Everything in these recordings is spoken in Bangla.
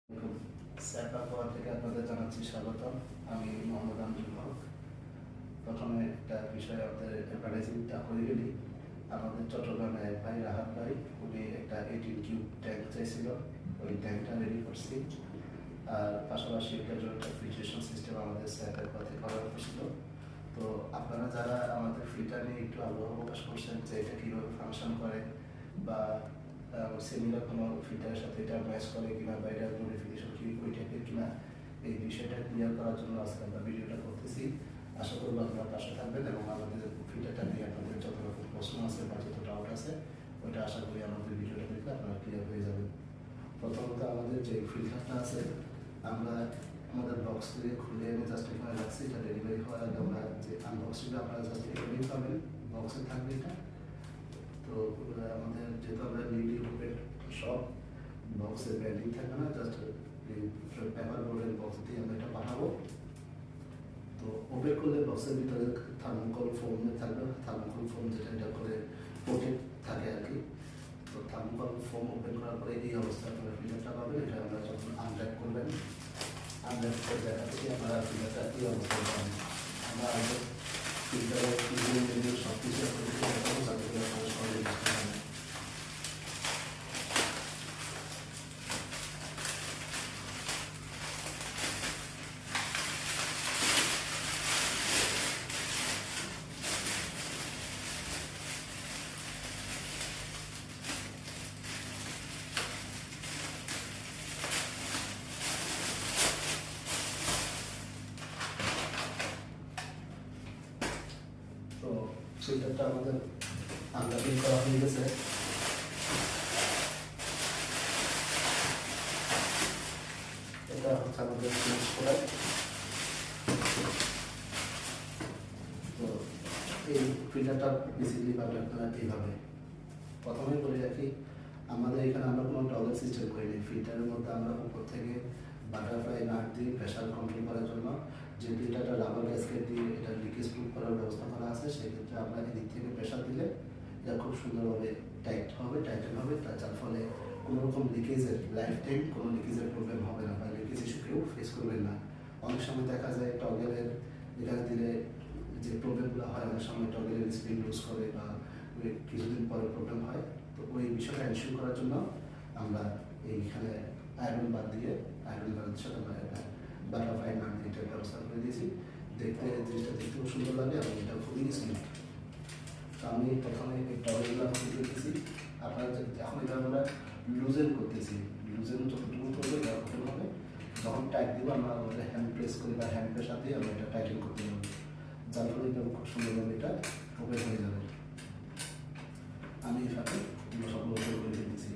স্যাপা পাওয়ার থেকে আপনাদের জানাচ্ছি স্বাগতম। আমি মোহাম্মদ আমজুল হক। প্রথমে একটা বিষয় আমাদের অ্যাডভার্টাইজিংটা করে গেলি। আমাদের চট্টগ্রামে এক ভাই রাহাত ভাই, উনি একটা 18 কিউব ট্যাঙ্ক চাইছিল, ওই ট্যাঙ্কটা রেডি করছি। আর পাশাপাশি এটার জন্য একটা ফিল্ট্রেশন সিস্টেম আমাদের স্যাপের পথে করা হয়েছিল। তো আপনারা যারা আমাদের ফিল্টার নিয়ে একটু আগ্রহ প্রকাশ করছেন যে এটা কীভাবে ফাংশন করে বা সিমিলার কোনো ফিল্টারের সাথে এটা ম্যাচ করে কিনা বা এটার মডিফিকেশন কি ওই টাইপের কিনা, এই বিষয়টা ক্লিয়ার করার জন্য আজকে আমরা ভিডিওটা করতেছি। আশা করবো আপনারা পাশে থাকবেন এবং আমাদের ফিল্টারটা নিয়ে আপনাদের যত রকম প্রশ্ন আছে বা যত ডাউট আছে ওইটা আশা করি আমাদের ভিডিওটা দেখলে আপনারা ক্লিয়ার হয়ে যাবেন। প্রথমত আমাদের যে ফিল্টারটা আছে আমরা আমাদের বক্স থেকে খুলে এনে জাস্ট এখানে রাখছি। এটা ডেলিভারি হওয়ার আগে আমরা যে আনবক্সিংটা আপনারা জাস্ট এখানেই পাবেন, বক্সে থাকবে এটা। তো আমাদের যেহেতু আমরা নিউলি ওপেন সব বক্সের ব্যান্ডিং থাকবে না, জাস্ট পেপার বোর্ডের বক্স দিয়ে আমরা এটা পাঠাবো। তো ওপেন করলে বক্সের ভিতরে থার্মোকল ফোম থাকবে, থার্মোকল ফোম যেটা এটা করে প্রোটেক্ট থাকে আর কি। তো থার্মোকল ফোম ওপেন করার পরে এই অবস্থায় আপনারা ফিল্টারটা পাবেন। এটা আমরা যখন আনর্যাপ করবেন, আনর্যাপ করে দেখা থেকে আপনারা ফিল্টারটা এই অবস্থায় পাবেন। আমরা আগে ফিল্টারের সব কিছু দেখাবো যাতে করে আপনারা সহজে বুঝতে পারেন। তো ফিল্টারটা আমাদের আনর্যাপিং করা হয়ে গেছে। এটা হচ্ছে আমাদের ফিনিশ প্রোডাক্ট। তো এই ফিল্টারটা বেসিক্যালি পাবেন আপনারা এইভাবে। প্রথমে বলে রাখি, আমাদের এখানে আমরা কোনো টগল সিস্টেম করিনি। ফিল্টারের মধ্যে আমরা উপর থেকে বাটারফ্লাই নাট দিয়ে প্রেশার কন্ট্রোল করার জন্য যে ফিল্টারটা রাবার গ্যাসকেট দিয়ে এটা লিকেজ প্রুফ করার ব্যবস্থা করা আছে, সেক্ষেত্রে আমরা এদিক থেকে প্রেশার দিলে এটা খুব সুন্দরভাবে টাইটেন হবে, যার ফলে কোনো রকম লিকেজের লাইফ টাইম কোনো লিকেজের প্রবলেম হবে না বা লিকেজ ইস্যু কেউ ফেস করবেন না। অনেক সময় দেখা যায় টগলের এখানে দিলে যে প্রবলেমগুলো হয়, অনেক সময় টগলের স্প্রিং লুজ করে বা কিছুদিন পরে প্রবলেম হয়। তো ওই বিষয়টা এনশিওর করার জন্য আমরা এইখানে আয়রন বার দিয়ে আয়রন বারের সাথে আমরা একটা বাটারফ্লাই নাট দিয়ে এটার ব্যবস্থা করে দিয়েছি। জিনিসটা দেখতে খুব সুন্দর লাগে এবং এটা খুবই স্মুথ। তো আমি প্রথমে এই টগলগুলো খুলে দিয়েছি। আপনারা এখন এটা আমরা লুজেন করতেছি, লুজেন যতটুকু করবে ওরকম হবে। যখন টাইট দিব আমরা আমাদের হ্যান্ড প্রেস করি বা হ্যান্ড প্রেসার দিয়ে আমরা এটা টাইটেন করতে পারবো, যার ফলে এটা খুব সুন্দরভাবে এটা ওপেন হয়ে যাবে। আমি এটাকে সবগুলো ওপেন করে দিয়েছি।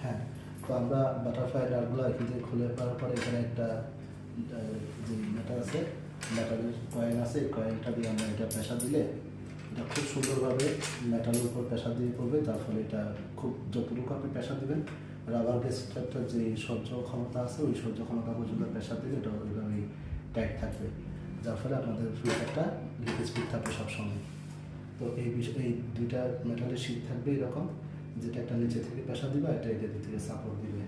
হ্যাঁ, তো আমরা বাটারফ্লাই নাটগুলো এখান থেকে খুলে পাওয়ার পরে এখানে একটা যে মেটার আছে, মেটালের কয়েন আছে, এই কয়েনটা দিয়ে আমরা এটা প্রেশার দিলে এটা খুব সুন্দরভাবে মেটালের উপর প্রেশার দিয়ে পড়বে, যার ফলে এটা খুব যতটুকু আপনি প্রেশার দেবেন রাবার গ্যাসটার যে সহ্য ক্ষমতা আছে ওই সহ্য ক্ষমতা পর্যন্ত প্রেশার দিলে এটা ওইভাবেই টাইট থাকবে, যার ফলে আপনাদের ফিল্টারটা লিকেজ স্পিড থাকবে সবসময়। তো এই দুইটা মেটালের শীট থাকবে এরকম, যেটা একটা নিচে থেকে প্রেশার দিবে, এটা দিক থেকে সাপোর্ট দিবে।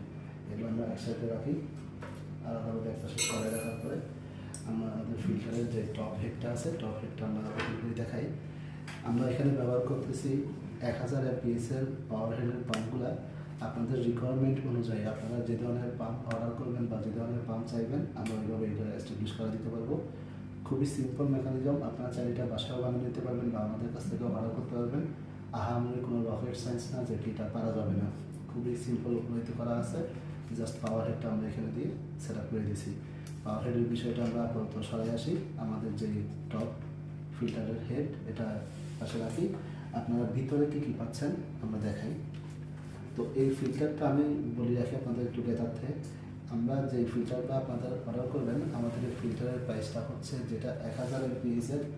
এগুলো আমরা একসাথে রাখি, আলাদাভাবে একটা সাথে করে রাখার পরে আমরা আমাদের ফিল্টারের যে টপ হেডটা আছে, টপ হেডটা আমরা ওইগুলি দেখাই। আমরা এখানে ব্যবহার করতেছি 1000 এর পাওয়ার হেডের পাম্পগুলো। আপনাদের রিকোয়ারমেন্ট অনুযায়ী আপনারা যে ধরনের পাম্প অর্ডার করবেন বা যে ধরনের পাম্প চাইবেন আমরা ওইভাবে এটা এস্টাবলিশ করে দিতে পারবো। খুবই সিম্পল মেকানিজম, আপনারা চাইলে এটা বাসায়ও বানিয়ে নিতে পারবেন বা আমাদের কাছ থেকেও অর্ডার করতে পারবেন। আহামরি কোনো রকেট সায়েন্স না যে এটা পারা যাবে না, খুবই সিম্পল উপনীত করা আছে। জাস্ট পাওয়ার হেডটা আমরা এখানে দিয়ে সেট আপ করে দিয়েছি। পাওয়ার হেডের বিষয়টা আমরা আপাতত সরাই আসি। আমাদের যে টপ ফিল্টারের হেড এটা পাশে রাখি। আপনারা ভিতরে কী কী পাচ্ছেন আমরা দেখাই। তো এই ফিল্টারটা আমি বলি রাখি আপনাদের একটু জ্ঞাতার্থে। আমরা যে ফিল্টারটা আপনাদের অর্ডার করবেন, আমাদের এই ফিল্টারের প্রাইসটা হচ্ছে যেটা 1000 এর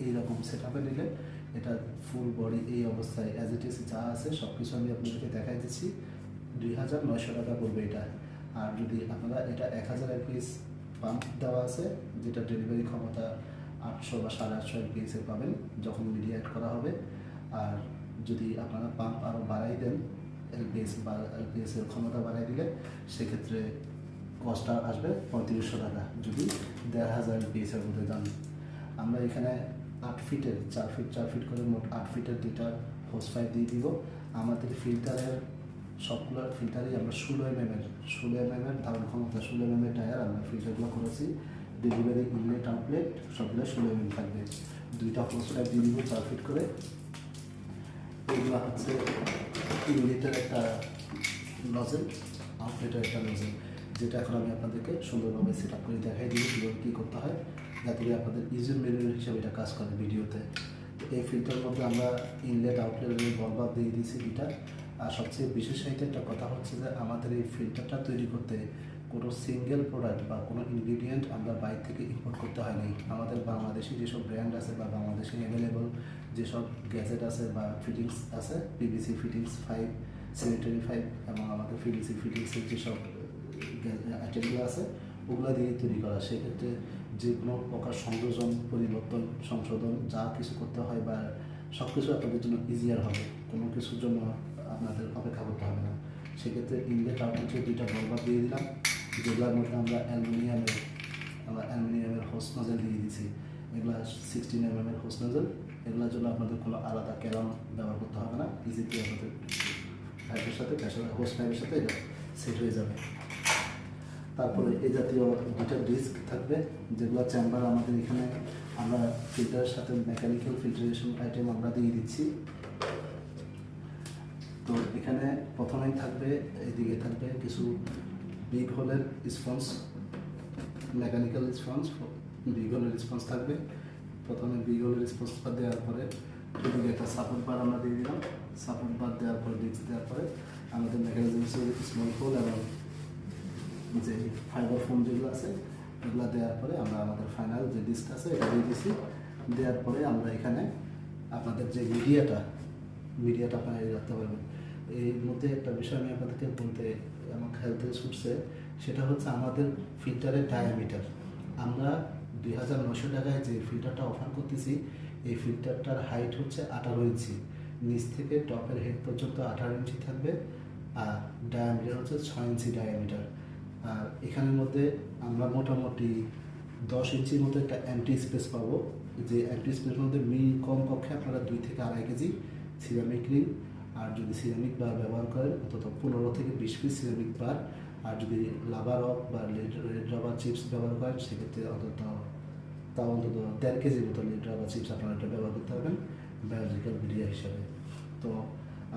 এইরকম সেট আপে নিলে এটা ফুল বডি এই অবস্থায় অ্যাজ ইট ইজ যা আছে সব কিছু আমি আপনাদেরকে দেখাই দিচ্ছি, 2900 টাকা পড়বে এটা। আর যদি আপনারা এটা 1000 এর পাম্প দেওয়া আছে, যেটা ডেলিভারি ক্ষমতা 800 বা 850 এর পাবেন যখন মিডিয়া অ্যাড করা হবে। আর যদি আপনারা পাম্প আরও বাড়াই দেন এলপিএস বা এলপিএসের ক্ষমতা বাড়াই দিলে সেক্ষেত্রে কস্টটা আসবে 3500 টাকা যদি 1500 এলপিএসের মধ্যে যান। আমরা এখানে 8 ফিটের 4 ফিট করে মোট 8 ফিটের 2টা হোস পাইপ দিয়ে দিব। আমাদের ফিল্টারের সবগুলো ফিল্টারেই আমরা 16 mm ধারণ ক্ষমতা 16 mm টায়ার আমরা ফিল্টারগুলো করেছি। ডেলিভারি ইনলেট আউটলেট সবগুলো 16 থাকবে। 2টা হোস পাইপ দিয়ে দিব 4 ফিট করে। এগুলো হচ্ছে ইনলেটের একটা নজেল, আউটলেটের একটা নজেল, যেটা এখন আমি আপনাদেরকে সুন্দরভাবে সেট আপ করে দেখাই দিই কীভাবে কী করতে হয়, যাতে করে আপনাদের ইউজার ম্যানুয়াল হিসেবে এটা কাজ করে ভিডিওতে। তো এই ফিল্টার মধ্যে আমরা ইনলেট আউটলেটের বলবাব দিয়ে দিয়েছি 2টা। আর সবচেয়ে বিশেষ একটা কথা হচ্ছে যে আমাদের এই ফিল্টারটা তৈরি করতে কোনো সিঙ্গেল প্রোডাক্ট বা কোনো ইনগ্রিডিয়েন্ট আমরা বাইরে থেকে ইম্পোর্ট করতে হয়নি। আমাদের বাংলাদেশি যেসব ব্র্যান্ড আছে বা বাংলাদেশে অ্যাভেলেবল যেসব গ্যাজেট আছে বা ফিটিংস আছে, পিভিসি ফিটিংস 5, স্যানিটারি 5 এবং আমাদের পিভিসি ফিটিংসের যেসব আইটেমগুলো আছে ওগুলো দিয়ে তৈরি করা। সেক্ষেত্রে যে কোনো প্রকার সংযোজন, পরিবর্তন, সংশোধন যা কিছু করতে হয় বা সব কিছু আপনাদের জন্য ইজিয়ার হবে, কোনো কিছুর জন্য আপনাদের অপেক্ষা করতে হবে না। সেক্ষেত্রে ইনলেট আউটলেটে 2টা বলবাব দিয়ে দিলাম, যেগুলোর মধ্যে আমরা অ্যালুমিনিয়ামের হোস নজেল দিয়ে দিয়েছি। এগুলো 16 mm হোস নজেল। এগুলোর জন্য আপনাদের কোনো আলাদা ক্যারন ব্যবহার করতে হবে না, ইজিতে আপনাদের পাইপের সাথে হোস পাইপের সাথে এটা সেট হয়ে যাবে। তারপরে এই জাতীয় 2টা ডিস্ক থাকবে, যেগুলো চেম্বার আমাদের এখানে আমরা ফিল্টারের সাথে মেকানিক্যাল ফিল্টারেশন আইটেম আমরা দিয়ে দিচ্ছি। তো এখানে প্রথমেই থাকবে, এইদিকে থাকবে কিছু বিগ হোলের স্পঞ্জ, মেকানিক্যাল স্পঞ্জ, বিগ হোলের স্পঞ্জ থাকবে। প্রথমে বিগ হোলের স্পঞ্জটা দেওয়ার পরে এদিকে একটা সাপোর্ট বার আমরা দিয়ে দিলাম। সাপোর্ট বার দেওয়ার পরে ডিস্ক দেওয়ার পরে আমাদের মেকানিজমের স্মল হোল এবং যে ফাইবার ফোম যেগুলো আছে এগুলো দেওয়ার পরে আমরা আমাদের ফাইনাল যে ডিস্ক আছে এটা দিয়ে দিচ্ছি। দেওয়ার পরে আমরা এখানে আপনাদের যে মিডিয়াটা আপনারা রাখতে পারবেন। এর মধ্যে একটা বিষয় আমি আপনাদেরকে বলতে আমার খেয়াল থেকে ছুটছে, সেটা হচ্ছে আমাদের ফিল্টারের ডায়ামিটার। আমরা 2900 টাকায় যে ফিল্টারটা অফার করতেছি, এই ফিল্টারটার হাইট হচ্ছে 18 ইঞ্চি, নিচ থেকে টপের হেড পর্যন্ত 18 ইঞ্চি থাকবে, আর ডায়ামিটার হচ্ছে 6 ইঞ্চি ডায়ামিটার। আর এখানের মধ্যে আমরা মোটামুটি 10 ইঞ্চির মতো একটা এমটি স্পেস পাবো, যে এমটি স্পেসের মধ্যে কম পক্ষে আপনারা 2 থেকে 2.5 কেজি সিরামিক রিং, আর যদি সিরামিক বার ব্যবহার করেন অন্তত 15 থেকে 20 পিস সিরামিক বার, আর যদি লাভা রক বা রেড রাবার চিপস ব্যবহার করেন সেক্ষেত্রে অন্তত 1.5 কেজির মতো রেড রাবার চিপস আপনারা এটা ব্যবহার করতে পারবেন বায়োলজিক্যাল মিডিয়া হিসাবে। তো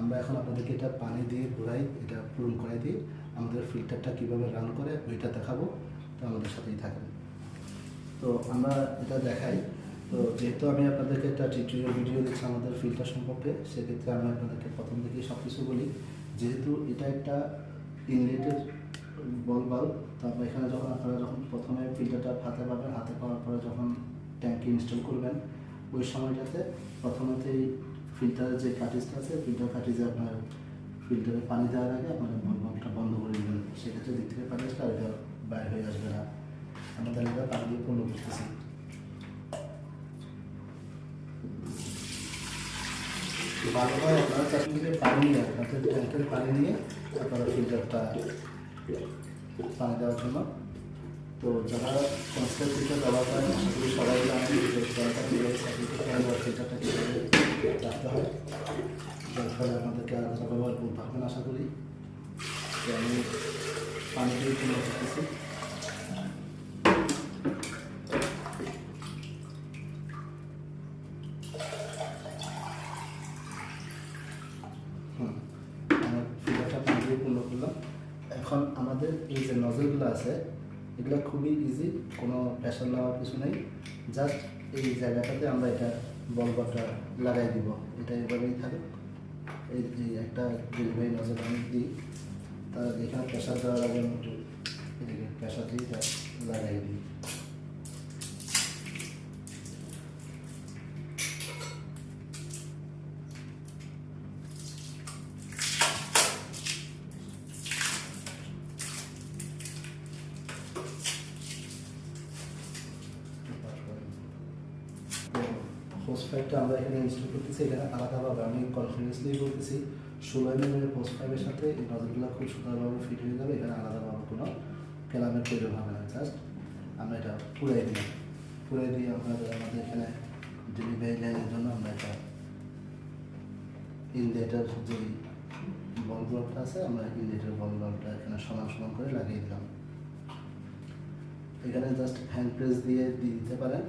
আমরা এখন আপনাদেরকে এটা পানি দিয়ে ঘোরাই, এটা পূরণ করাই দিয়ে আমাদের ফিল্টারটা কীভাবে রান করে ওইটা দেখাবো। তো আমাদের সাথেই থাকবে। তো আমরা এটা দেখাই। তো যেহেতু আমি আপনাদেরকে একটা টিউটোরিয়াল ভিডিও দিচ্ছি আমাদের ফিল্টার সম্পর্কে, সেক্ষেত্রে আমি আপনাদেরকে প্রথম থেকেই সব কিছু বলি। যেহেতু এটা একটা ইনলেটের বল বাল্ব, তো আমরা এখানে আপনারা যখন প্রথমে ফিল্টারটা হাতে পাবেন, হাতে পাওয়ার পরে যখন ট্যাঙ্কি ইনস্টল করবেন ওই সময়টাতে প্রথমেতেই ফিল্টারের যে কাটিজটা আছে, ফিল্টার কাটিজে আপনার ফিল্টারে পানি দেওয়ার আগে আপনার বল বাল্বটা বন্ধ করে দেবেন। সেক্ষেত্রে দিক থেকে পানি আসলে এটা বাইরে হয়ে আসবে না। আমরা তাহলে পানি দিয়ে পূর্ণ করতেছি। ভালোভাবে আপনারা চাষি থেকে পানি নিয়ে আপনাদের ট্যাঙ্কের পানি নিয়ে আপনারা ফিল্টারটা পানি দেওয়ার জন্য। তো যারা কনস্ট্রাক্ট ফিল্টার ব্যবহার করেন সেগুলি সবাই জানেন যে ফিল্টারটা কীভাবে রাখতে হয়, যার ফলে আপনাদেরকে আলাদা ব্যবহার করতে হবে আশা করি। তো আমি পানি দিয়ে পূর্ণ করতেছি। ফিল্টারটা পানি দিয়ে পূর্ণ করলাম। এখন আমাদের এই যে নজলগুলো আছে এগুলো খুবই ইজি, কোনো প্রেশার নেওয়ার কিছু নেই। জাস্ট এই জায়গাটাতে আমরা এটা বলবাটা লাগাই দিব, এটা এভাবেই থাকে। এই একটা ডেলিভারি নজল আমি দিই, তার এখানে প্রেশার দেওয়ার আগে আমি একটু এদিকে প্রেশার দিয়ে এটা লাগাই দিই। হোস পাইপটা আমরা এখানে ইনস্টল করতেছি, এখানে আলাদাভাবে আমি কনফিডেন্সলি বলতেছি 16 mm পোস্ট পাইপের সাথে এই নজলগুলো খুব সুন্দরভাবে ফিট হয়ে যাবে। এখানে আলাদাভাবে কোনো কেলামের প্রয়োজন হবে না। জাস্ট আমরা এটা পুরাই দিই, আমাদের এখানে ডেলিভারি লাইনের জন্য আমরা এটা ইনলেটার যে বল ব্লকটা আছে, আমরা ইনলেটার বল ব্লকটা এখানে সমান সমান করে লাগিয়ে দিলাম। এখানে জাস্ট হ্যান্ড প্রেস দিয়ে দিতে পারেন,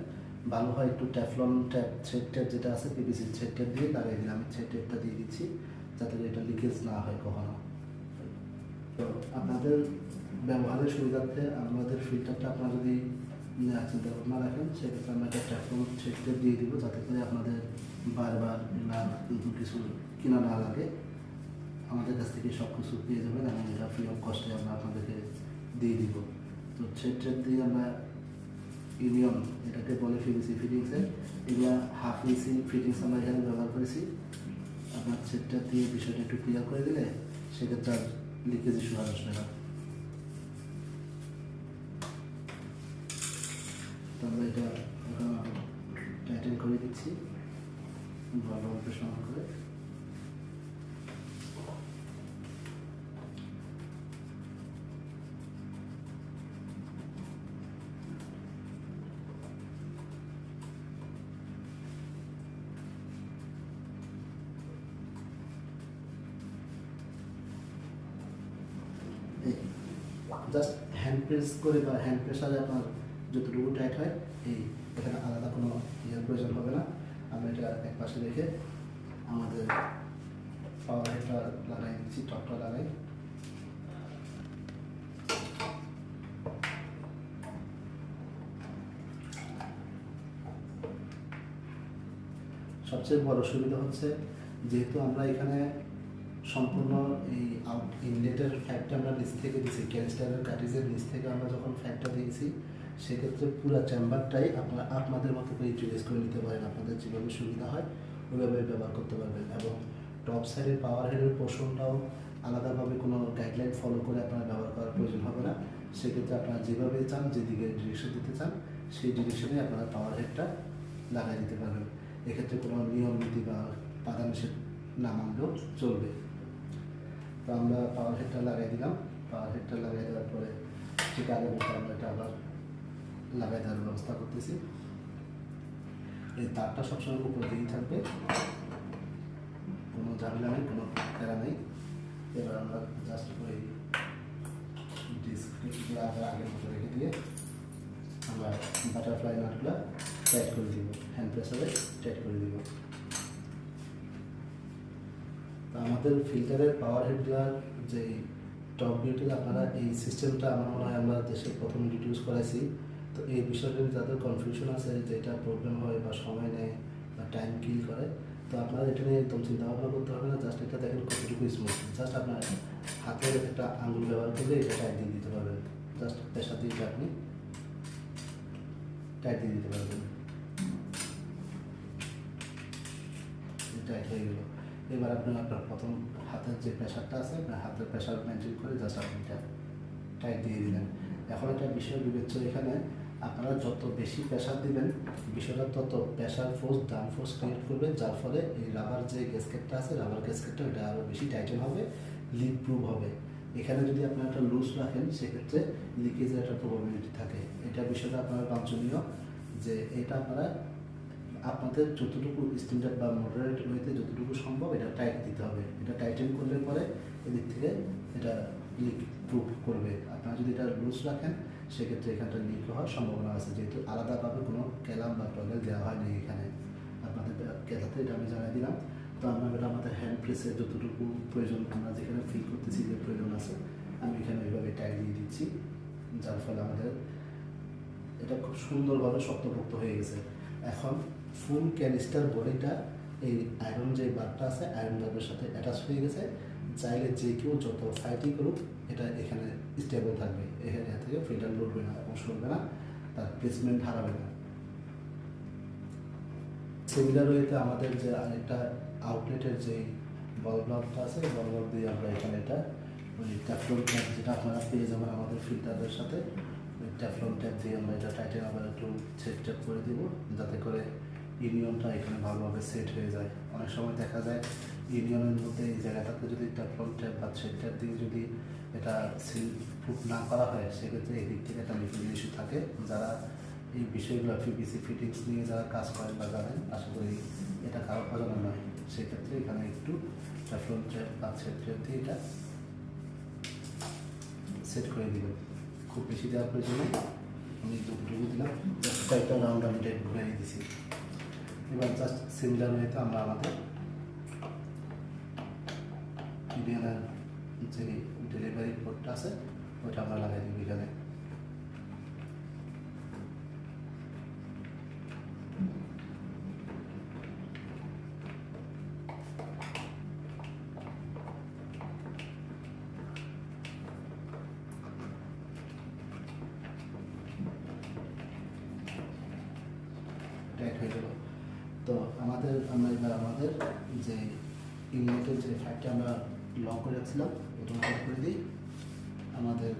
ভালো হয় একটু ট্যাফলন ট্যাপ থ্রেড ট্যাপ যেটা আছে পিভিসি থ্রেড ট্যাপ দিয়ে লাগিয়ে দিলাম। আমি থ্রেড ট্যাপটা দিয়ে দিচ্ছি যাতে এটা লিকেজ না হয় কখনো। তো আপনাদের ব্যবহারের সুবিধার্থে আমাদের ফিল্টারটা আপনারা যদি চিন্তা ভাবনা রাখেন, সেক্ষেত্রে আমরা একটা ট্যাফলন থ্রেড ট্যাপ দিয়ে দিব যাতে করে আপনাদের বারবার না কিন্তু কিছু কিনা না লাগে। আমাদের কাছ থেকে সব কিছু পেয়ে যাবেন এবং এটা ফ্রি অফ কস্টে আমরা আপনাদেরকে দিয়ে দিব। তো থ্রেড দিয়ে আমরা ইউনিয়ন এটাকে বলে পিভিসি ফিটিংসের, এগুলো হাফ ইঞ্চি ফিটিংস আমরা এখানে ব্যবহার করেছি। আপনার থ্রেড দিয়ে বিষয়টা একটু ক্লিয়ার করে দিলে সেক্ষেত্রে আর লিকেজ ইস্যু আসবে না। তো আমরা এটা টাইটেন করে দিচ্ছি ভালোভাবে সমান করে। জাস্ট হ্যান্ড প্রেস করে বা হ্যান্ড প্রেসারে আপনার যতটুকু টাইট হয় এখানে আলাদা কোনো ইয়ের প্রয়োজন হবে না। আমরা এটা এক পাশে রেখে আমাদের পাওয়ার হেডটা লাগাই দিচ্ছি, টপটা লাগাই। সবচেয়ে বড় সুবিধা হচ্ছে যেহেতু আমরা এখানে সম্পূর্ণ এই ইনলেটের ফ্যাটটা আমরা নিচ থেকে দিয়েছি, ক্যানিস্টারের কাটিজের নিচ থেকে আমরা যখন ফ্যাটটা দিয়েছি সেক্ষেত্রে পুরো চেম্বারটাই আপনাদের মতো করে ইউটিলাইজ করে নিতে পারেন। আপনাদের যেভাবে সুবিধা হয় ওইভাবে ব্যবহার করতে পারবেন। এবং টপ সাইডের পাওয়ার হেডের পোর্শনটাও আলাদাভাবে কোনো গাইডলাইন ফলো করে আপনারা ব্যবহার করার প্রয়োজন হবে না। সেক্ষেত্রে আপনারা যেভাবে চান, যেদিকে ডিরেকশন দিতে চান সেই ডিরেকশনে আপনারা পাওয়ার হেডটা লাগাই দিতে পারবেন। এক্ষেত্রে কোনো নিয়ম নীতি বা বাধা নিষেধ না মানলেও চলবে। তো আমরা পাওয়ার হেডটা লাগাই দিলাম। পাওয়ার হেডটা লাগাই দেওয়ার পরে ঠিক আগের মতো আমরা এটা আবার লাগাই দেওয়ার ব্যবস্থা করতেছি। এই তারটা সবসময় উপর দিকেই থাকবে, কোনো ঝামেলা নেই, কোনো প্যারা নেই। এবার আমরা জাস্ট ওই ডিসগুলো আগের মতো রেখে দিয়ে আমরা বাটারফ্লাই নাটগুলো টাইট করে দিব, হ্যান্ড প্রেসারে টাইট করে দিব। আমাদের ফিল্টারের পাওয়ার হেড দেওয়ার যে টপ বিউটির আপনারা এই সিস্টেমটা আমার মনে হয় আমরা দেশে প্রথম ইন্ট্রোডিউস করাইছি। তো এই বিষয়টা যাদের কনফিউশন আছে যে এটা প্রবলেম হয় বা সময় নেয় বা টাইম কিল করে, তো আপনারা এটা নিয়ে একদম চিন্তা ভাবনা করতে হবে না। জাস্ট এটা দেখেন কতটুকু স্মুথ। জাস্ট আপনার হাতের একটা আঙুল ব্যবহার করলে এটা টাইট দিয়ে দিতে পারবেন। জাস্ট পেশা দিয়ে আপনি টাইট দিয়ে দিতে পারবেন। টাইট হয়ে গেল। এবার আপনি আপনার প্রথম হাতের যে প্রেশারটা আছে আপনার হাতের প্রেশার মেনটেন করে জাস্ট আপনি এটা টাইট দিয়ে দিলেন। এখন একটা বিষয় বিবেচ্য, এখানে আপনারা যত বেশি প্রেশার দিবেন বিষয়টা তত pressure force down force create করবে, যার ফলে এই রাবার যে গ্যাসকেটটা আছে রাবার গ্যাসকেটটা এটা আরও বেশি টাইটেন হবে, লিক প্রুফ হবে। এখানে যদি আপনারা একটা লুজ রাখেন সেক্ষেত্রে লিকেজের একটা প্রবাবিলিটি থাকে। এটা বিষয়টা আপনারা বাঞ্ছনীয় যে এটা আপনারা আপনাদের যতটুকু স্ট্যান্ডার্ড বা মডারেট ওয়েতে যতটুকু সম্ভব এটা টাইট দিতে হবে। এটা টাইটেন করলে পরে এদিক থেকে এটা লিক প্রুফ করবে। আপনারা যদি এটা লুজ রাখেন সেক্ষেত্রে এখানটা লিক হওয়ার সম্ভাবনা আছে, যেহেতু আলাদাভাবে কোনো ক্যালাম বা টগেল দেওয়া হয়নি এখানে। আপনাদের ক্ষেত্রে এটা আমি জানাই দিলাম। তো আমরা এটা আমাদের হ্যান্ড প্রেসের যতটুকু প্রয়োজন আমরা যেখানে ফিল করতেছি যে প্রয়োজন আছে আমি এখানে ওইভাবে টাইট দিয়ে দিচ্ছি, যার ফলে আমাদের এটা খুব সুন্দরভাবে শক্তপোক্ত হয়ে গেছে। এখন ফুল ক্যানিস্টার বডিটা এই আয়রন যে বারটা আছে আয়রন বারের সাথে অ্যাটাচ হয়ে গেছে। চাইলে যে কেউ যত ফাইটিং করুক এটা এখানে স্টেবল থাকবে, এখানে থেকে ফিল্টার লড়বে না এবং সরবে না, তার প্লেসমেন্ট হারাবে না। সিমিলার ওয়েতে আমাদের যে আরেকটা আউটলেটের যে বল ব্লকটা আছে বল ব্লক দিয়ে আমরা এখানে এটা ওই ট্যাফলন ট্যাপ যেটা আপনারা পেয়ে যাবেন আমাদের ফিল্টারের সাথে, ওই ট্যাফলন ট্যাপ দিয়ে আমরা এটা টাইটেন আবার একটু সেট ট্যাপ করে দিব যাতে করে ইউনিয়নটা এখানে ভালোভাবে সেট হয়ে যায়। অনেক সময় দেখা যায় ইউনিয়নের মধ্যে এই জায়গাটাতে যদি টেফলন ট্যাপ বা সেটার দিকে যদি এটা সিল প্রুফ না করা হয়, সেক্ষেত্রে এই দিক থেকে একটা লিকেজ ইস্যু থাকে। যারা এই বিষয়গুলো পিপিসি ফিটিংস নিয়ে যারা কাজ করেন বা জানেন, আশা করি এটা কারো অজানা নয়। সেক্ষেত্রে এখানে একটু টেফলন ট্যাপ বা সেট দিয়ে এটা সেট করে দিবেন। খুব বেশি দেওয়ার প্রয়োজন নেই, আমি দুটো দিলাম, জাস্ট কয়েকটা রাউন্ড আমি টেপ ঘুরে দিয়েছি। এবার জাস্ট সিমিলার ওয়েতে আমরা আমাদের ইন্ডিয়ানের যে ডেলিভারি পোর্টটা আছে ওটা আমরা লাগাই দিব এখানে। টাইট হয়ে গেল। তো আমরা এবার আমাদের যে ইনলেটের যে ফ্যাটটা আমরা লক করে রাখছিলাম ওটা ওপেন করে দিই। আমাদের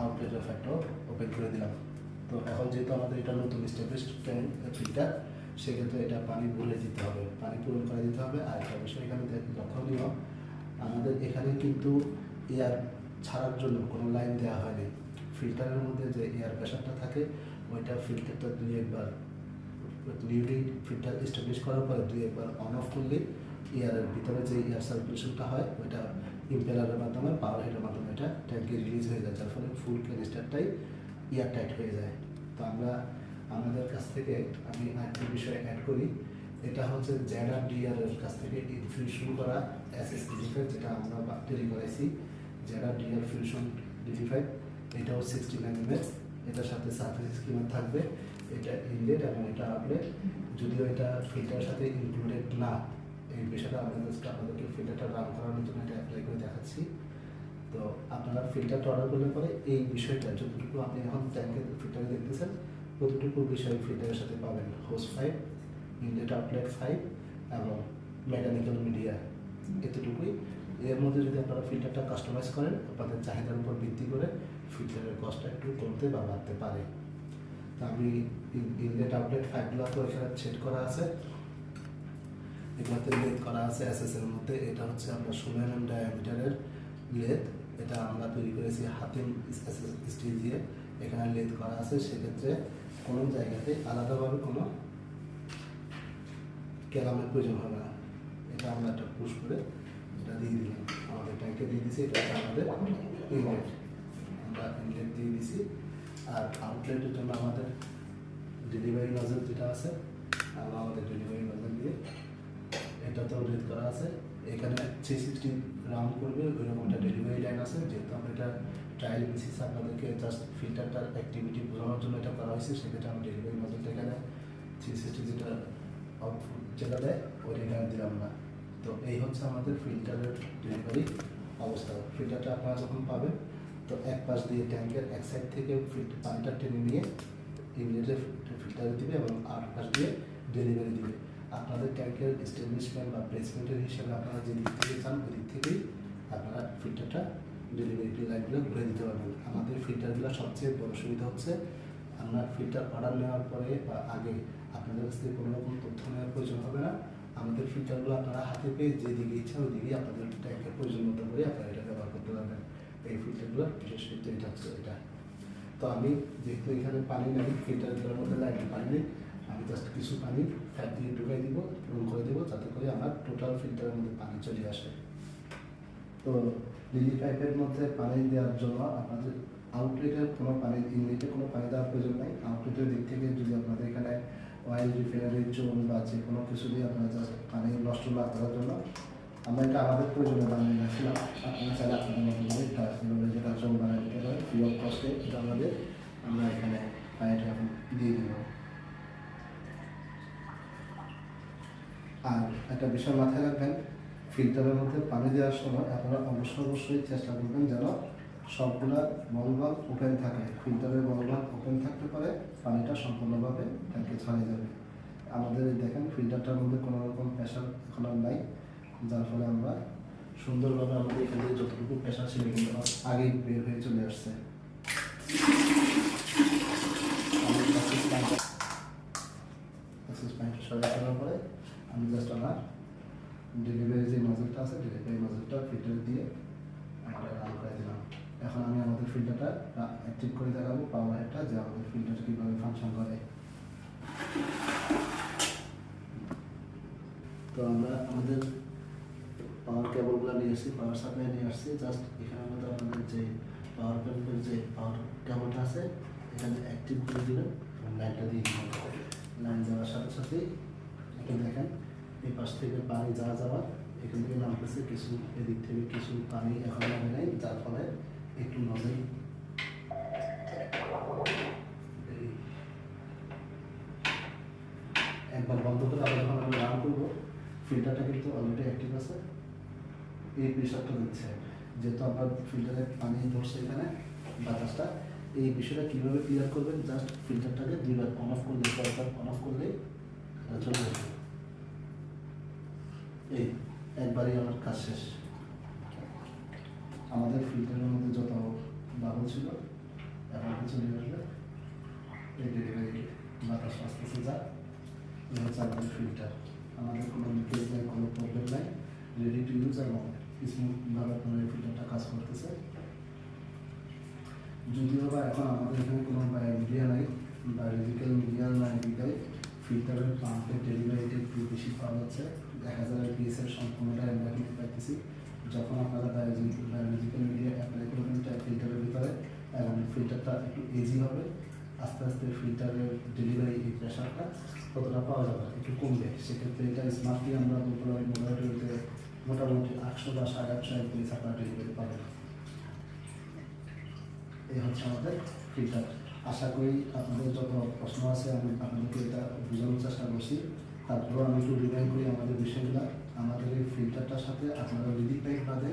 আউটলেটের ফ্যাটটাও ওপেন করে দিলাম। তো এখন যেহেতু আমাদের এটা নতুন স্টেবলিশড ফিল্টার, সেক্ষেত্রে এটা পানি ভরে দিতে হবে, পানি পূরণ করে দিতে হবে। আর একটা বিষয় এখানে লক্ষণীয়, আমাদের এখানে কিন্তু এয়ার ছাড়ার জন্য কোনো লাইন দেওয়া হয়নি। ফিল্টারের মধ্যে যে এয়ার প্রেশারটা থাকে ওইটা ফিল্টারটা নিউলি ফিল্টার এস্টাবলিশ করার পরে 2-1 অন অফ করলে এয়ারের ভিতরে যে এয়ার সার্কুলেশনটা হয় ওইটা ইম্পেলারের মাধ্যমে, পাওয়ার হেডের মাধ্যমে এটা ট্যাঙ্কে রিলিজ হয়ে যায়, যার ফলে ফুল ক্যানিস্টারটাই এয়ার টাইট হয়ে যায়। তো আমরা আমাদের কাছ থেকে আমি আরেকটি বিষয় অ্যাড করি, এটা হচ্ছে ZRDR এর কাছ থেকে ইনফিউশন করা SS-85, যেটা আমরা তৈরি করেছি। ZRDR ফিউশন DD5, এটাও 69 mm, এটার সাথে সার্ফেস স্কিমার থাকবে, এটা ইনলেট এবং এটা আউটলেট। যদিও এটা ফিল্টারের সাথে ইনক্লুডেড না, এই বিষয়টা আপনাদেরকে ফিল্টারটা রান করানোর জন্য এটা অ্যাপ্লাই করে দেখাচ্ছি। তো আপনারা ফিল্টারটা অর্ডার করলে পরে এই বিষয়টা যতটুকু আপনি এখন ট্যাঙ্কের ফিল্টারে দেখতেছেন ততটুকু বিষয় ফিল্টারের সাথে পাবেন। হোস 5, ইনলেট আউটলেট 5 এবং মেকানিক্যাল মিডিয়া, এতটুকুই। এর মধ্যে যদি আপনারা ফিল্টারটা কাস্টমাইজ করেন, আপনাদের চাহিদার উপর ভিত্তি করে ফিল্টারের কস্টটা একটু কমতে বা বাড়তে পারে। তো আমি ইনলেট আউটলেট 5গুলো তো এখানে সেট করা আছে, এগুলোতে লেদ করা আছে SS এর মধ্যে। এটা হচ্ছে আপনার 16 mm ডায়ামিটারের লেদ, এটা আমরা তৈরি করেছি হাতিম স্টিল দিয়ে, এখানে লেদ করা আছে। সেক্ষেত্রে কোনো জায়গাতে আলাদাভাবে কোনো কেলামের প্রয়োজন হবে না। এটা আমরা একটা পুশ করে এটা দিয়ে দিলাম, আমাদের ট্যাঙ্কে দিয়ে দিছি। এটা আমাদের ইনলেট, আমরা ইনলেট দিয়ে দিছি। আর আউটলেটের জন্য আমাদের ডেলিভারি নজল যেটা আছে, আমরা আমাদের ডেলিভারি নজল দিয়ে এটাতেও রেড করা আছে। এখানে 360 রাউন্ড করবে ওইরকম একটা ডেলিভারি লাইন আছে। যেহেতু আমরা এটা ট্রায়াল বেসিস আপনাদেরকে জাস্ট ফিল্টারটার অ্যাক্টিভিটি বোঝানোর জন্য এটা করা হয়েছে, সেক্ষেত্রে আমরা ডেলিভারি নজলটা এখানে 360 যেটা আউটপুট যেটা দেয় ওইটা এখানে দিলাম না। তো এই হচ্ছে আমাদের ফিল্টারের ডেলিভারি অবস্থা। ফিল্টারটা আপনারা যখন পাবেন, তো এক পাশ দিয়ে ট্যাঙ্কের এক সাইড থেকে পানিটা টেনে নিয়ে ইমিডিয়েটলি ফিল্টারে দিবে এবং আর পাশ দিয়ে ডেলিভারি দিবে। আপনাদের ট্যাঙ্কের এস্টাবলিশমেন্ট বা প্লেসমেন্টের হিসাবে আপনারা যে দিক থেকে চান ওই দিক থেকেই আপনারা ফিল্টারটা ডেলিভারি লাইনগুলো ঘুরে দিতে পারবেন। আমাদের ফিল্টারগুলো সবচেয়ে বড় সুবিধা হচ্ছে, আমরা ফিল্টার অর্ডার নেওয়ার পরে বা আগে আপনাদের কাছ থেকে কোনো রকম তথ্য নেওয়ার প্রয়োজন হবে না। আমাদের ফিল্টারগুলো আপনারা হাতে পেয়ে যেদিকে ইচ্ছা ওই দিকেই আপনাদের ট্যাঙ্কের প্রয়োজন মতো করে আপনারা এটা ব্যবহার করতে পারবেন। এই ফিল্টারগুলোর বিশেষ ক্ষেত্রে এটা হচ্ছে এটা। তো আমি যেহেতু এখানে পানি নেই, ফিল্টারগুলোর মধ্যে লাইনে পানি নেই, আমি জাস্ট কিছু পানি ফ্যাট দিয়ে ঢুকাই দিব, রুম করে দেবো, যাতে করে আমার টোটাল ফিল্টারের মধ্যে পানি চলে আসে। তো লিলি পাইপের মধ্যে পানি দেওয়ার জন্য আপনাদের আউটলেটের কোনো পানি, ইনলেটে কোনো পানি দেওয়ার প্রয়োজন নেই। আউটলেটের দিক থেকে যদি আপনাদের এখানে অয়েল রিফাইনারি চুন বা যে কোনো কিছু দিয়ে আপনারা জাস্ট পানি নষ্ট না করার জন্য আমরা এটা আমাদের প্রয়োজনে বানিয়ে নিয়েছিলাম। আপনারা চাইলে আপনাদের মতো যেটা জল বানিয়ে দিতে পারেন ফ্রি অফ কস্টে। এটা আমরা এখানে পানিটা এখন দিয়ে দিব। আর একটা বিষয় মাথায় রাখবেন, ফিল্টারের মধ্যে পানি দেওয়ার সময় আপনারা অবশ্যই চেষ্টা করবেন যেন সবগুলা বলভাল্ভ ওপেন থাকে। ফিল্টারের বলভাল্ভ ওপেন থাকতে পারে, পানিটা সম্পূর্ণভাবে ট্যাঙ্কে ছড়িয়ে যাবে। আমাদের দেখেন ফিল্টারটার মধ্যে কোনো রকম প্রেশার এখন আর নাই, যার ফলে আমরা সুন্দরভাবে আমাদের এখানে যতটুকু প্রেশার ছিল কিন্তু আগেই বের হয়ে চলে আসছে। সরানোর পরে আমি জাস্ট আমার ডেলিভারি যে নজলটা আছে ডেলিভারি নজলটা ফিল্টার দিয়ে আমরা রান করে দিলাম। এখন আমি আমাদের ফিল্টারটা অ্যাক্টিভ করে দেখাবো পাওয়ার হেডটা যে আমাদের ফিল্টারটা কীভাবে ফাংশন করে। তো আমরা আমাদের পাওয়ার কেবলগুলো নিয়ে এসেছি, পাওয়ার সাপ্লাই নিয়ে আসছি। জাস্ট এখানে আমাদের আপনাদের যে পাওয়ার প্যাম্পের যে পাওয়ার কেবলটা আছে এখানে অ্যাক্টিভ করে দিবেন এবং লাইনটা দিয়ে দিবেন। লাইন যাওয়ার সাথে সাথেই এখানে দেখেন এই পাশ থেকে পানি যাওয়া এখান থেকে নামতেছে কিছু, এদিক থেকে কিছু পানি এখন নামে নাই, যার ফলে একটু নজল একবার বন্ধ করে আবার যখন আমরা রান করবো ফিল্টারটা কিন্তু অলরেডি অ্যাক্টিভ আছে, এই প্রেশারটা দিচ্ছে। যেহেতু আপনার ফিল্টারে পানি ধরছে এখানে বাতাসটা, এই বিষয়টা কীভাবে ক্লিয়ার করবেন, জাস্ট ফিল্টারটাকে দুইবার অন অফ করলে, কয়েকবার অন অফ করলেই চলে যাবে। এই একবারই আমার কাজ শেষ। আমাদের ফিল্টারের মধ্যে যত বাবল ছিল এখন চলে আসবে, এই ডেলিভারি বাতাস আস্তে আস্তে যা, এই হচ্ছে আমাদের ফিল্টার। আমাদের কোনো লিকেজ নেই, কোনো প্রবলেম নাই, রেডি টু ইউজ এবং স্মুথভাবে আপনার এই ফিল্টারটা কাজ করতেছে। যদিও বা এখন আমাদের এখানে কোনো মিডিয়া নাই, বায়োলজিক্যাল মিডিয়া নাই বিদায় ফিল্টারের পাম্পের ডেলিভারিটা একটু বেশি পাওয়া যাচ্ছে। 1000 APS এর সম্পূর্ণটা আমরা কিনতে পাইতেছি। যখন আপনারা বায়োলজিক্যাল মিডিয়া অ্যাপ্লাই করবেন ফিল্টারের ভিতরে এবং ফিল্টারটা একটু ইজি হবে, আস্তে আস্তে ফিল্টারের ডেলিভারি এই প্রেশারটা কতটা পাওয়া যাবে একটু কমবে। সেক্ষেত্রে এটা স্মার্টলি আমরা মোটামুটি 800 বা 850 APS আপনারা ডেলিভারি পাবেন। এই হচ্ছে আমাদের ফিল্টার। আশা করি আপনাদের যত প্রশ্ন আছে আমি আপনাদেরকে এটা বোঝানোর চেষ্টা করছি। তারপরেও আমি একটু রিমাইন্ড করি আমাদের বিষয়গুলো। আমাদের এই ফিল্টারটার সাথে আপনারা লিডি পাইপ বাদে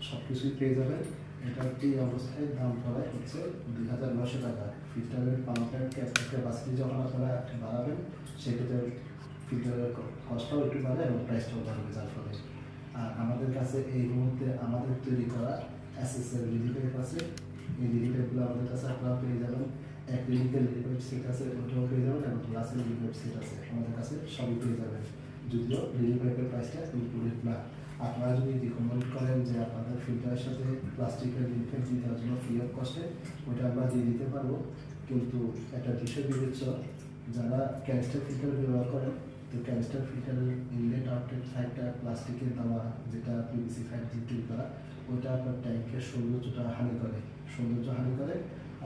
সব কিছুই পেয়ে যাবেন। এটার এই অবস্থায় দাম পড়ে হচ্ছে 2900 টাকা। ফিল্টারের পাম্পের ক্যাপাসিটি যখন আপনারা বাড়াবেন সেক্ষেত্রে ফিল্টারের কস্টটাও একটু বাড়ে এবং প্রাইসটাও বাড়বে, যার ফলে আর আমাদের কাছে এই মুহূর্তে আমাদের তৈরি করা এসএসএর লিডি পাইপ আছে। এই লিডি পাইপগুলো আমাদের কাছে আপনারা পেয়ে যাবেন। অ্যাক্রিলিকের লিডি পাইপ সেট আছে, ওটাও পেয়ে যাবেন এবং গ্লাসের লিডি পাইপ সেট আছে, আমাদের কাছে সবই পেয়ে যাবেন। যদিও লিডি পাইপের প্রাইসটা ইনক্লুডেড না। আপনারা যদি রিকমেন্ড করেন যে আপনাদের ফিল্টারের সাথে প্লাস্টিকের লিডি পাইপ দিতে জন্য ফ্রি অফ কস্টে, ওটা আমরা দিয়ে দিতে পারবো। কিন্তু একটা বিষয় বিবেচ্য, যারা ক্যানিস্টার ফিল্টার ব্যবহার করেন, তো ক্যানিস্টার ফিল্টারের ইনলেট আউটলেট সাইডটা প্লাস্টিকের দেওয়া, যেটা পিভিসি ফাইভ দিয়ে তৈরি করা, ওইটা আপনার ট্যাঙ্কের সৌন্দর্যটা হানি করে।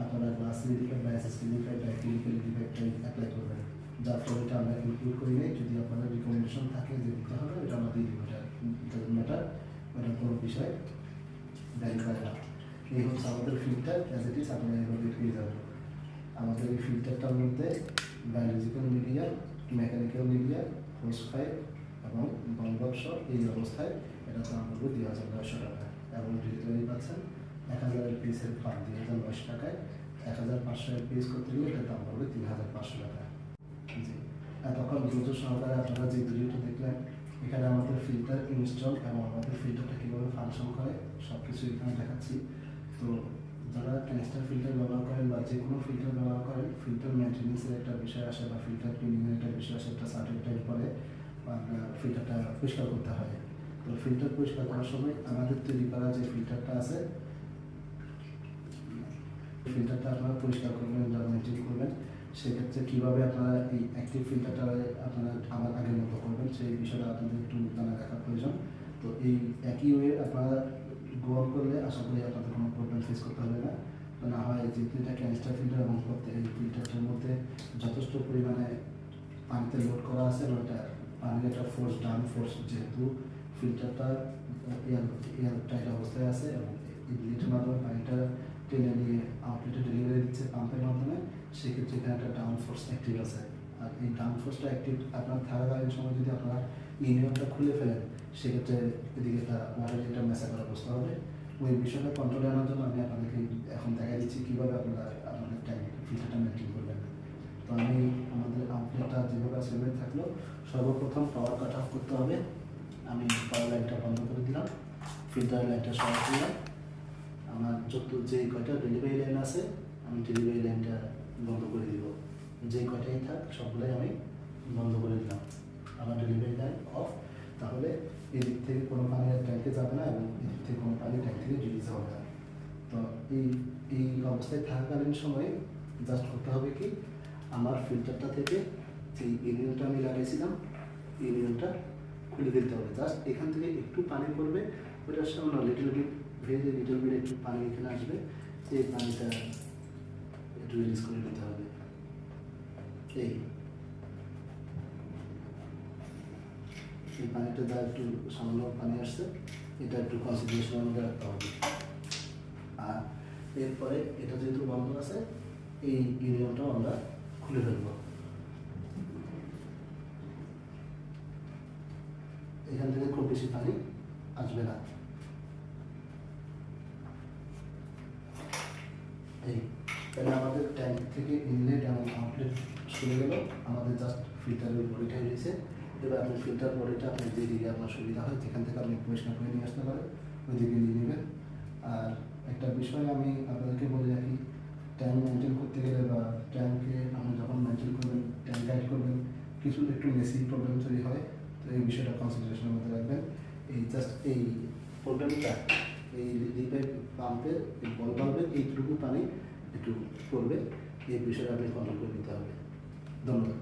আপনারা গ্লাস লিডি পাইপ বা এসএস লিডি পাইপ বা অ্যাক্রিলিক লিডি পাইপটাই অ্যাপ্লাই করবেন। যার ফলে এটা আমরা ইনক্লুড করি নাই। যদি আপনাদের রিকমেন্ডেশন থাকে যে দিতে হবে, এটা আমরা দিয়ে দিব, এটা ম্যাটার, এটা কোনো বিষয় ভ্যারি করে না। এই হচ্ছে আমাদের ফিল্টার অ্যাজ ইট ইজ, আপনারা এইভাবে পেয়ে যাবেন। আমাদের এই ফিল্টারটার মধ্যে biological media, mechanical media, hose pipe এবং বলবক্স এই অবস্থায় এটা দাম পড়বে 2900 টাকা এবং ডেলিভারি পাচ্ছেন 1000 APS এর পাম্প 2900 টাকায়। 1500 APS করতে গেলে এটার দাম পড়বে 3500 টাকা। জি, এতক্ষণ দ্রুত সহকারে আপনারা যে ভিডিওটা দেখলেন, এখানে আমাদের ফিল্টার ইনস্টল এবং আমাদের ফিল্টারটা কীভাবে ফাংশন করে সব কিছু এখানে দেখাচ্ছি। তো যারা ক্যানিস্টার ফিল্টার ব্যবহার করেন বা যে কোনো ফিল্টার ব্যবহার করেন, ফিল্টার মেনটেন্যান্সের একটা বিষয় আসে বা ফিল্টার ক্লিনিংয়ের একটা বিষয় আসে, একটা সার্টেন টাইম পরে ফিল্টারটা পরিষ্কার করতে হয়। তো ফিল্টার পরিষ্কার করার সময় আমাদের তৈরি করা যে ফিল্টারটা আছে, ফিল্টারটা আপনারা পরিষ্কার করবেন বা মেনটেন করবেন। সেক্ষেত্রে কীভাবে আপনারা এই অ্যাক্টিভ ফিল্টারটা আপনারা আবার আগের মতো করবেন সেই বিষয়টা আপনাদের একটু জানা রাখা প্রয়োজন। তো এই একই ওয়ে আপনারা গোল করলে আশা করি আপনাদের কোনো প্রবলেম ফেস করতে হবে না। তো না হয় যেহেতু এটা ক্যানিস্টার ফিল্টার এবং এই ফিল্টারটার মধ্যে যথেষ্ট পরিমাণে পানিতে লোড করা আছে এবং এটা পানির একটা ফোর্স, ডাউন ফোর্স, যেহেতু ফিল্টারটা এয়ার টাইট অবস্থায় আছে এবং ইনলেটের মাধ্যমে পানিটা টেনে নিয়ে আউটলেটে ডেলিভারি দিচ্ছে পাম্পের মাধ্যমে, সেক্ষেত্রে এখানে একটা ডাউন ফোর্স অ্যাক্টিভ আছে। আর এই ডাউন ফোর্সটা অ্যাক্টিভ আপনার থাকাকালীন সময় যদি আপনারা ইউনিয়নটা খুলে ফেলেন, সেক্ষেত্রে এদিকে একটা ওয়াটারের একটা ম্যাসাকার অবস্থা হবে। ওই বিষয়টা কন্ট্রোলে আনার জন্য আমি আপনাদেরকে এখন দেখা দিচ্ছি কীভাবে আপনারা আপনাদের ফিল্টারটা মেনটেন করবেন। তো আমি আমাদের আউটলেটটা যেভাবে সেভাবে থাকলো, সর্বপ্রথম পাওয়ার কাট অফ করতে হবে। আমি পাওয়ার লাইনটা বন্ধ করে দিলাম, ফিল্টার লাইনটা সরাই দিলাম। আমার যত যে কয়টা ডেলিভারি লাইন আছে আমি ডেলিভারি লাইনটা বন্ধ করে দিব, যে কয়টাই থাক সবগুলোই আমি বন্ধ করে দিলাম। আমার ডেলিভারি লাইন অফ। তাহলে এদিক থেকে কোনো পানি আর ট্যাঙ্কে যাবে না এবং এদিক থেকে কোনো পানি ট্যাঙ্ক থেকে রিলিজ হবে না। তো এই এই অবস্থায় থাকাকালীন সময়ে জাস্ট করতে হবে কি, আমার ফিল্টারটা থেকে যে ইউনিয়নটা আমি লাগাইছিলাম ইউনিয়নটা খুলে দিতে হবে। জাস্ট এখান থেকে একটু পানি পড়বে, ওইটার সামনে লিটল বিট ভেজে লিটল বিট একটু পানি এখানে আসবে, সেই পানিটা একটু রিলিজ করে দিতে হবে। এই পানিটা যা একটু সামান্য পানি আসছে, এটা একটু কনসিডারেশনের মধ্যে রাখতে হবে। আর এরপরে এটা যেহেতু বন্ধ আছে, এই ইউনিয়নটাও আমরা খুলে ফেলবো। এখান থেকে খুব বেশি পানি আসবে না। এই তাহলে আমাদের ট্যাঙ্ক থেকে ইনলেট এবং আউটলেট চলে গেল, আমাদের জাস্ট ফিল্টারের বডিটাই রয়েছে। এবার আপনি ফিল্টার বডিটা আপনার যেদিকে আপনার সুবিধা হয়, যেখান থেকে আপনি পরিষ্কার করে নিয়ে আসতে পারেন ওই দিকে নিয়ে নেবেন। আর একটা বিষয় আমি আপনাদেরকে বলে রাখি, ট্যাঙ্ক মেনটেন করতে গেলে বা ট্যাঙ্কে আপনি যখন মেনটেন করবেন, ট্যাঙ্ক গাইড করবেন, কিছু একটু মেসি প্রবলেম তৈরি হয়। তো এই বিষয়টা কনসিডারেশনের মধ্যে রাখবেন। এই জাস্ট এই প্রবলেমটা এই রিপাইপ পাম্পের এই বল পাম্পের এইটুকু পানি একটু পড়বে, এই বিষয়টা আপনি কন্ট্রোল করে নিতে হবে। ধন্যবাদ।